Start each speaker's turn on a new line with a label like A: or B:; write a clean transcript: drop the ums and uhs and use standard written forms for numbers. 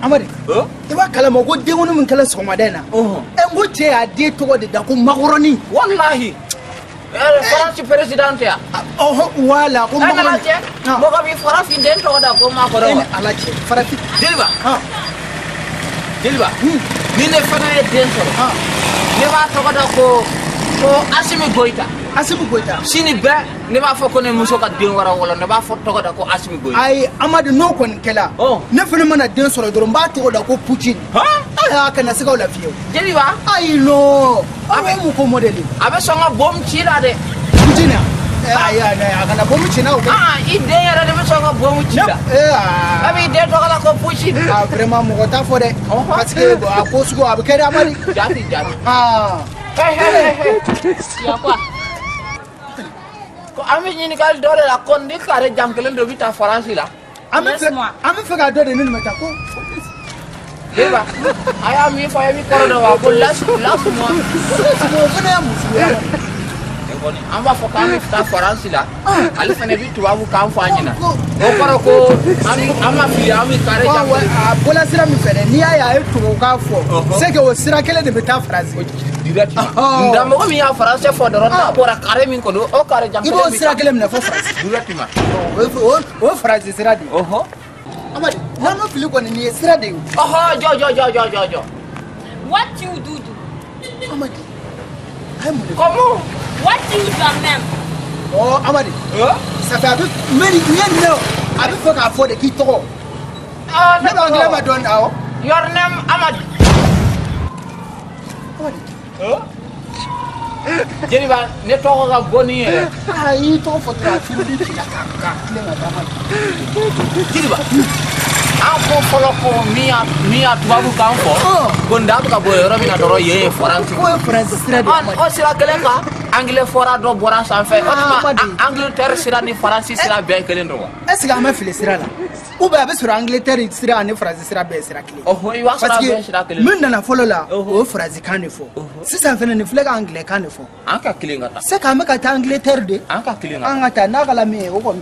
A: Amadi. I b'a kalama ko denwolo min kɛla sɔgɔmada in na. N ko cɛ y'a den tɔgɔ de da ko Makɔrɔni.
B: Wallahi. France président ya.
A: Wala ko Makɔrɔni.
B: Mɔgɔ bi farafin den tɔgɔ da ko Makɔrɔni.
A: Ala cɛ farafin.
B: Jeliba. Jeliba. Ni ne fana ye den sɔrɔ. Ne b'a tɔgɔ da ko Asimi Goita.
A: Asimi Goita.
B: Sini bɛɛ ne b'a fɔ ko ne muso ka den wɛrɛ wolo ne b'a fɔ tɔgɔ da ko Asimi Goita.
A: Ayi Amadi n'o kɔni kɛla. Ne fana mana den sɔrɔ dɔrɔn n b'a tɔgɔ da ko Poutine. Kana se k'aw lafiya.
B: Jeliba.
A: Ayi non. A bɛ mun ko modèle.
B: A bɛ sɔn ka bombe ci la dɛ.
A: Poutine. Ayi a kana bombe ci na o.
B: I den yɛrɛ de bɛ sɔn ka bombe ci la. A b'i den tɔgɔ la ko Poutine.
A: Vraiment mɔgɔ t'a fɔ dɛ. Parce que a ko sugu a bɛ kɛ dɛ Amadi.
B: Jati. Ya quoi? Ko ami ɲininkali dɔ de la ko ni kare jam kelen dɔ bɛ taa Faransi la.
A: An bɛ fɛ ka dɔ de ɲini mɛ ta ko.
B: Jeliba, a y'a min fɔ a ye min kɔrɔ dɔ wa ko lasuma.
A: O fana ye muso ye.
B: An b'a fɔ k'an bɛ taa Faransi la ale fana bɛ tubabu kan fɔ an ɲɛna o kɔrɔ ko an ma fili an bɛ kare jam.
A: A bɔla sira min fɛ dɛ n'i y'a ye a ye tubabu kan fɔ c'est que o sira kelen de bɛ taa Faransi.
B: Nka mɔgɔ min y'a Faransɛ fɔ dɔrɔn n'a bɔra kare min kɔnɔ o kare jam.
A: I b'o sira kelen minɛ fɔ Faransi.
B: Directement.
A: O ye Faransi sira de ye. Amadi n'an ma fili kɔni nin ye sira de ye.
B: Jɔ.
C: What you do?
A: Amadi.
B: Comment?
C: What you do même?
A: Oh Amadi. Ça fait avec many a bɛ fɛ k'a fɔ de k'i tɔgɔ. Ne bɛ anglais ma dɔn awɔ.
B: Your name Amadi. Jeliba ne tɔgɔ ka bon ni yɛrɛ.
A: Ayi tɔgɔ fɔ dɔrɔn a fili ci la ka tilen ka d'a ma.
B: Jeliba an ko fɔlɔ ko min y'a tubabu kan fɔ ko n da bɛ ka bɔ yɔrɔ min na dɔrɔn yen ye Faransi.
A: K'o ye Faransi sira de ye.
B: O sira kelen kan anglais fɔra dɔ bɔra sanfɛ o tuma Angleterre sira ni Faransi sira bɛɛ kelen don wa.
A: Est-ce que an bɛ fili sira la ou bien a bɛ sɔrɔ Angleterre sira ani Faransi sira bɛɛ sira kelen.
B: I b'a sɔrɔ a bɛɛ sira kelen.
A: Min nana fɔlɔ la o ye Faransi kan de fɔ sisan fana nin filɛ ka Anglais kan de fɔ.
B: An ka kelen ka taa.
A: C'est que an bɛ ka taa Angleterre de.
B: An ka kelen ka taa.
A: An ka taa n'a ka la min ye o kɔni